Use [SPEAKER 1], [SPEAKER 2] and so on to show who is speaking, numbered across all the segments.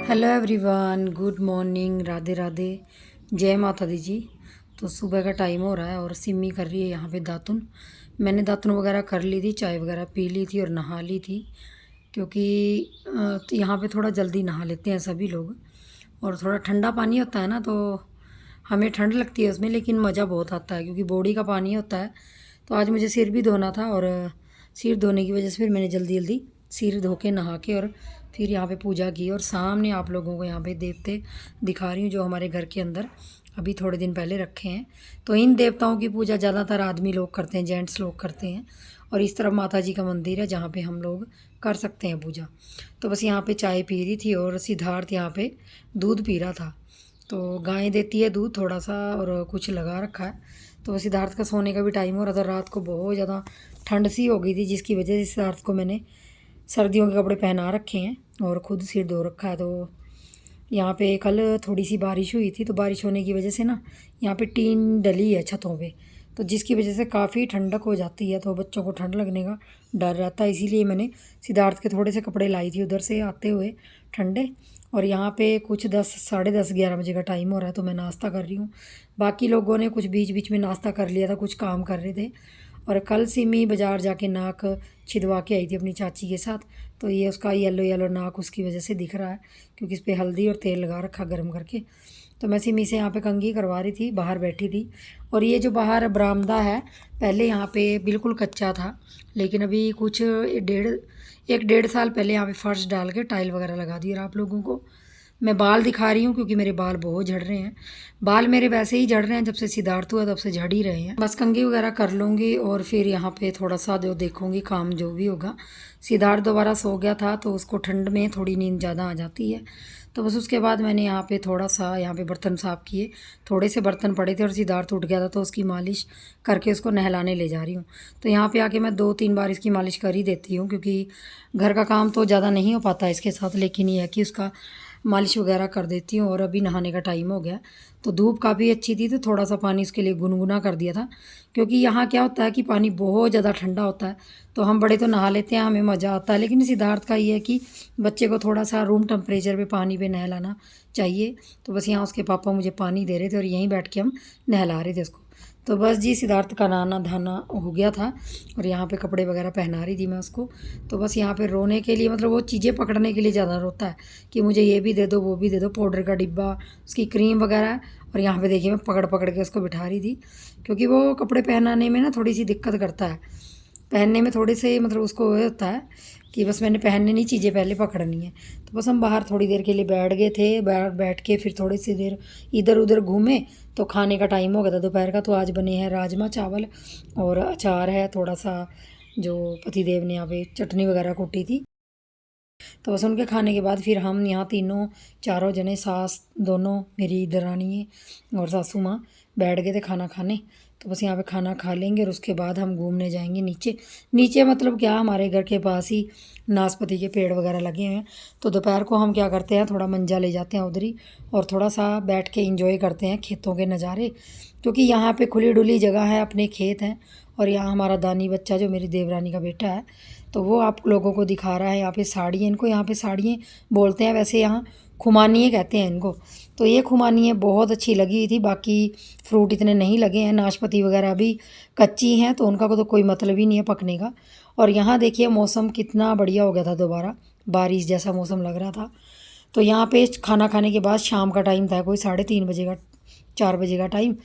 [SPEAKER 1] Hello everyone, good morning, Radhe Radhe, जय माता दी जी। तो सुबह का टाइम हो रहा है और सिमी कर रही है यहाँ पे दातुन। मैंने दातुन वगैरह कर ली थी, चाय वगैरह पी ली थी और नहा ली थी, क्योंकि तो यहाँ पे थोड़ा जल्दी नहा लेते हैं सभी लोग। और थोड़ा ठंडा पानी होता है ना, तो हमें ठंड लगती है उसमें, लेकिन मज़ा बहुत आता है क्योंकि बॉडी का पानी होता है। तो आज मुझे सिर भी धोना था और सिर धोने की वजह से फिर मैंने जल्दी जल्दी सिर धो के नहा के और फिर यहाँ पे पूजा की। और सामने आप लोगों को यहाँ पे देवते दिखा रही हूँ जो हमारे घर के अंदर अभी थोड़े दिन पहले रखे हैं। तो इन देवताओं की पूजा ज़्यादातर आदमी लोग करते हैं, जेंट्स लोग करते हैं। और इस तरफ माता जी का मंदिर है जहाँ पे हम लोग कर सकते हैं पूजा। तो बस यहाँ पे चाय पी रही थी और सिद्धार्थ यहाँ पे दूध पी रहा था। तो गाय देती है दूध थोड़ा सा और कुछ लगा रखा है। तो सिद्धार्थ का सोने का भी टाइम हो रहा था, रात को बहुत ज़्यादा ठंड सी हो गई थी, जिसकी वजह से सिद्धार्थ को मैंने सर्दियों के कपड़े पहना रखे हैं और ख़ुद सिर धो रखा है। तो यहाँ पे कल थोड़ी सी बारिश हुई थी, तो बारिश होने की वजह से ना यहाँ पे टीन डली है छतों पे, तो जिसकी वजह से काफ़ी ठंडक हो जाती है, तो बच्चों को ठंड लगने का डर रहता है। इसीलिए मैंने सिद्धार्थ के थोड़े से कपड़े लाई थी उधर से आते हुए ठंडे। और यहाँ पे कुछ 10 साढ़े 10 11 बजे का टाइम हो रहा है, तो मैं नाश्ता कर रही हूँ। बाकी लोगों ने कुछ बीच बीच में नाश्ता कर लिया था, कुछ काम कर रहे थे। और कल सिमी बाज़ार जाके नाक छिदवा के आई थी अपनी चाची के साथ, तो ये उसका येलो येलो नाक उसकी वजह से दिख रहा है, क्योंकि इस पर हल्दी और तेल लगा रखा गर्म करके। तो मैं सिमी से यहाँ पे कंघी करवा रही थी, बाहर बैठी थी। और ये जो बाहर बरामदा है, पहले यहाँ पे बिल्कुल कच्चा था, लेकिन अभी कुछ 1 डेढ़ साल पहले यहाँ पे फर्श डाल के टाइल वगैरह लगा दी। और आप लोगों को मैं बाल दिखा रही हूँ क्योंकि मेरे बाल बहुत झड़ रहे हैं। बाल मेरे वैसे ही झड़ रहे हैं, जब से सिद्धार्थ हुआ तब से झड़ ही रहे हैं। बस कंघी वगैरह कर लूँगी और फिर यहाँ पे थोड़ा सा जो देखूँगी काम जो भी होगा। सिद्धार्थ दोबारा सो गया था, तो उसको ठंड में थोड़ी नींद ज़्यादा आ जाती है। तो बस उसके बाद मैंने यहाँ पे थोड़ा सा यहाँ पे बर्तन साफ़ किए, थोड़े से बर्तन पड़े थे और सिद्धार्थ उठ गया था, तो उसकी मालिश करके उसको नहलाने ले जा रही हूँ। तो यहाँ पे आके मैं 2-3 बार इसकी मालिश कर ही देती हूँ, क्योंकि घर का काम तो ज़्यादा नहीं हो पाता इसके साथ, लेकिन ये है कि उसका मालिश वगैरह कर देती हूँ। और अभी नहाने का टाइम हो गया, तो धूप काफ़ी अच्छी थी, तो थोड़ा सा पानी उसके लिए गुनगुना कर दिया था। क्योंकि यहाँ क्या होता है कि पानी बहुत ज़्यादा ठंडा होता है, तो हम बड़े तो नहा लेते हैं, हमें मज़ा आता है, लेकिन सिद्धार्थ का ये है कि बच्चे को थोड़ा सा रूम टेम्परेचर पे पानी पे नहलाना चाहिए। तो बस यहाँ उसके पापा मुझे पानी दे रहे थे और यहीं बैठ के हम नहला रहे थे उसको। तो बस जी सिद्धार्थ का नहाना धाना हो गया था और यहाँ पे कपड़े वगैरह पहना रही थी मैं उसको। तो बस यहाँ पे रोने के लिए, मतलब वो चीज़ें पकड़ने के लिए ज़्यादा रोता है कि मुझे ये भी दे दो, वो भी दे दो, पाउडर का डिब्बा, उसकी क्रीम वगैरह है। और यहाँ पे देखिए मैं पकड़ पकड़ के उसको बिठा रही थी, क्योंकि वो कपड़े पहनाने में ना थोड़ी सी दिक्कत करता है, पहनने में थोड़े से, मतलब उसको ये होता है कि बस मैंने पहनने नहीं, चीज़ें पहले पकड़नी है। तो बस हम बाहर थोड़ी देर के लिए बैठ गए थे, बैठ के फिर थोड़ी सी देर इधर उधर घूमे। तो खाने का टाइम हो गया था दोपहर का, तो आज बने हैं राजमा चावल और अचार है थोड़ा सा, जो पतिदेव ने यहाँ पे चटनी वगैरह कुटी थी। तो बस उनके खाने के बाद फिर हम यहाँ तीनों चारों जने, सास दोनों, मेरी दरानी और सासू माँ, बैठ गए थे खाना खाने। तो बस यहाँ पे खाना खा लेंगे और उसके बाद हम घूमने जाएंगे नीचे। नीचे मतलब क्या, हमारे घर के पास ही नाशपाती के पेड़ वगैरह लगे हैं, तो दोपहर को हम क्या करते हैं, थोड़ा मंजा ले जाते हैं उधर ही और थोड़ा सा बैठ के इंजॉय करते हैं खेतों के नज़ारे। क्योंकि यहाँ पे खुली डुली जगह है, अपने खेत हैं। और यहाँ हमारा दानी बच्चा जो मेरी देवरानी का बेटा है, तो वो आप लोगों को दिखा रहा है। यहाँ पे साड़ी है, इनको यहाँ पे साड़ियाँ बोलते हैं, वैसे यहाँ खुमानिए कहते हैं इनको। तो ये खुमानिए बहुत अच्छी लगी हुई थी, बाकी फ्रूट इतने नहीं लगे हैं, नाशपाती वगैरह अभी कच्ची हैं, तो उनका तो कोई मतलब ही नहीं है पकने का। और यहाँ देखिए मौसम कितना बढ़िया हो गया था, दोबारा बारिश जैसा मौसम लग रहा था। तो यहाँ पे खाना खाने के बाद शाम का टाइम था, कोई 3:30 बजे का, 4 बजे का टाइम।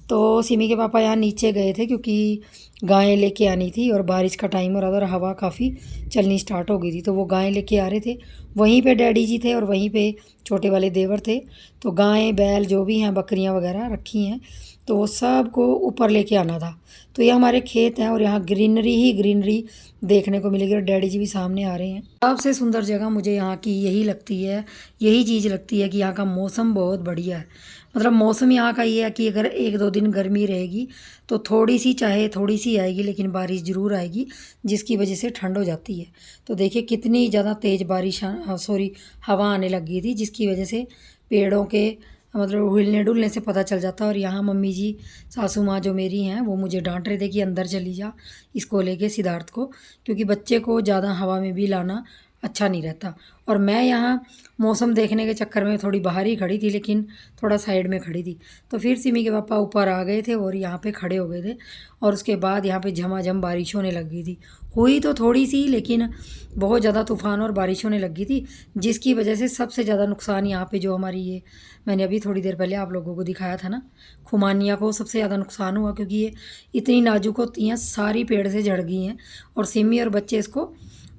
[SPEAKER 1] तो सिमी के पापा यहाँ नीचे गए थे, क्योंकि गायें लेके आनी थी और बारिश का टाइम हो रहा था और हवा काफ़ी चलनी स्टार्ट हो गई थी, तो वो गायें लेके आ रहे थे। वहीं पे डैडी जी थे और वहीं पे छोटे वाले देवर थे। तो गायें बैल जो भी हैं, बकरियां वगैरह रखी हैं, तो वो सब को ऊपर लेके आना था। तो ये हमारे खेत हैं और यहाँ ग्रीनरी ही ग्रीनरी देखने को मिलेगी। और डैडी जी भी सामने आ रहे हैं। सबसे सुंदर जगह मुझे यहाँ की यही लगती है, यही चीज़ लगती है कि यहाँ का मौसम बहुत बढ़िया है। मतलब मौसम यहाँ का ये है कि अगर 1-2 दिन गर्मी रहेगी तो थोड़ी सी, चाहे थोड़ी सी आएगी, लेकिन बारिश ज़रूर आएगी, जिसकी वजह से ठंड हो जाती है। तो देखिए कितनी ज़्यादा तेज़ बारिश, सॉरी, हवा आने लगी थी, जिसकी वजह से पेड़ों के मतलब हिलने डुलने से पता चल जाता है। और यहाँ मम्मी जी, सासू माँ जो मेरी हैं, वो मुझे डांट रहे थे कि अंदर चली जा इसको लेके, सिद्धार्थ को, क्योंकि बच्चे को ज़्यादा हवा में भी लाना अच्छा नहीं रहता। और मैं यहाँ मौसम देखने के चक्कर में थोड़ी बाहर ही खड़ी थी, लेकिन थोड़ा साइड में खड़ी थी। तो फिर सिमी के पापा ऊपर आ गए थे और यहाँ पे खड़े हो गए थे, और उसके बाद यहाँ पे झमाझम बारिश होने लग गई थी। हुई तो थोड़ी सी, लेकिन बहुत ज़्यादा तूफ़ान और बारिश होने लग गई थी, जिसकी वजह से सबसे ज़्यादा नुकसान यहाँ पे जो हमारी ये, मैंने अभी थोड़ी देर पहले आप लोगों को दिखाया था ना, खुमानिया को सबसे ज़्यादा नुकसान हुआ, क्योंकि ये इतनी नाजुक होती हैं, सारी पेड़ से झड़ गई हैं। और सिमी और बच्चे इसको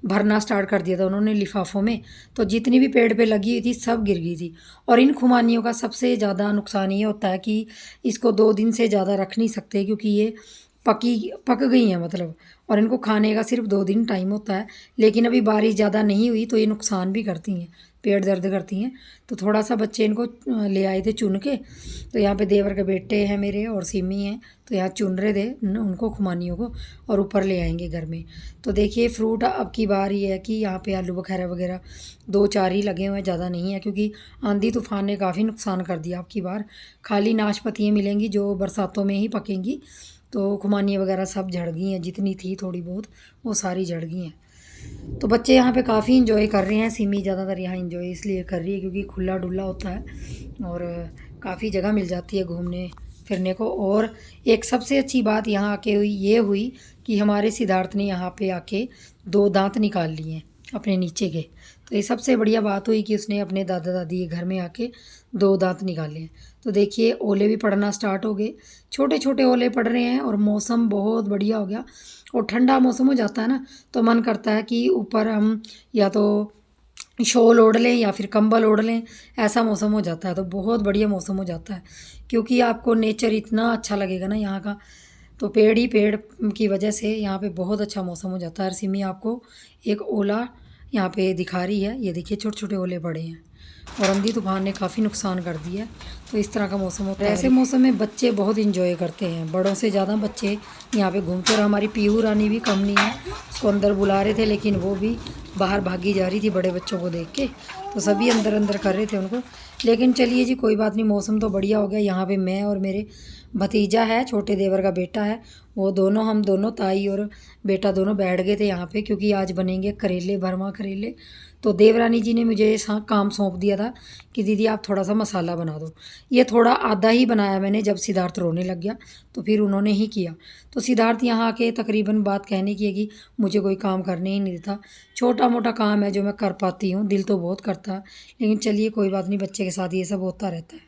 [SPEAKER 1] भरना स्टार्ट कर दिया था उन्होंने लिफाफों में, तो जितनी भी पेड़ पे लगी हुई थी सब गिर गई थी। और इन खुमानियों का सबसे ज़्यादा नुकसान ये होता है कि इसको 2 दिन से ज़्यादा रख नहीं सकते, क्योंकि ये पक गई हैं मतलब, और इनको खाने का सिर्फ 2 दिन टाइम होता है। लेकिन अभी बारिश ज़्यादा नहीं हुई तो ये नुकसान भी करती हैं, पेट दर्द करती हैं। तो थोड़ा सा बच्चे इनको ले आए थे चुन के। तो यहाँ पे देवर के बेटे हैं मेरे और सिमी हैं, तो यहाँ चुन रहे थे उनको खुमानियों को, और ऊपर ले आएंगे घर में। तो देखिए फ्रूट अब की बार ये है कि यहाँ पे आलू बुखारा वगैरह 2-4 ही लगे हुए हैं, ज़्यादा नहीं है, क्योंकि आंधी तूफान ने काफ़ी नुकसान कर दिया अब की बार। खाली नाशपतियाँ मिलेंगी जो बरसातों में ही पकेंगी। तो खुमानियाँ वगैरह सब झड़ गई हैं, जितनी थी थोड़ी बहुत वो सारी झड़ गई हैं। तो बच्चे यहाँ पे काफ़ी इंजॉय कर रहे हैं। सिमी ज़्यादातर यहाँ इंजॉय इसलिए कर रही है क्योंकि खुला डुला होता है और काफ़ी जगह मिल जाती है घूमने फिरने को। और एक सबसे अच्छी बात यहाँ आके हुई कि हमारे सिद्धार्थ ने यहाँ पे आके 2 दांत निकाल लिए हैं अपने नीचे के। तो ये सबसे बढ़िया बात हुई कि उसने अपने दादा दादी के घर में आके 2 दांत निकाले हैं। तो देखिए ओले भी पड़ना स्टार्ट हो गए, छोटे छोटे ओले पड़ रहे हैं, और मौसम बहुत बढ़िया हो गया। और ठंडा मौसम हो जाता है ना, तो मन करता है कि ऊपर हम या तो शॉल ओढ़ लें या फिर कंबल ओढ़ लें, ऐसा मौसम हो जाता है। तो बहुत बढ़िया मौसम हो जाता है, क्योंकि आपको नेचर इतना अच्छा लगेगा ना यहाँ का। तो पेड़ ही पेड़ की वजह से यहाँ पे बहुत अच्छा मौसम हो जाता है। और सिमी आपको एक ओला यहाँ पे दिखा रही है, ये देखिए छोटे छोटे ओले पड़े हैं, और आंधी तूफान ने काफ़ी नुकसान कर दिया है। तो इस तरह का मौसम होता है। ऐसे मौसम में बच्चे बहुत इंजॉय करते हैं, बड़ों से ज़्यादा बच्चे यहाँ पे घूमते। और हमारी पीहू रानी भी कम नहीं है, उसको अंदर बुला रहे थे लेकिन वो भी बाहर भागी जा रही थी बड़े बच्चों को देख के। तो सभी अंदर अंदर कर रहे थे उनको। लेकिन चलिए जी कोई बात नहीं, मौसम तो बढ़िया हो गया। यहाँ पे मैं और मेरे भतीजा है, छोटे देवर का बेटा है, वो दोनों, हम दोनों ताई और बेटा दोनों बैठ गए थे यहाँ पे, क्योंकि आज बनेंगे करेले, भरमा करेले। तो देवरानी जी ने मुझे काम सौंप दिया था कि दीदी आप थोड़ा सा मसाला बना दो। ये थोड़ा आधा ही बनाया मैंने, जब सिद्धार्थ रोने लग गया तो फिर उन्होंने ही किया। तो सिद्धार्थ यहाँ आके तकरीबन बात कहने की है कि मुझे कोई काम करने ही नहीं देता। छोटा मोटा काम है जो मैं कर पाती हूँ, दिल तो बहुत करता है, लेकिन चलिए कोई बात नहीं, बच्चे के साथ ये सब होता रहता है।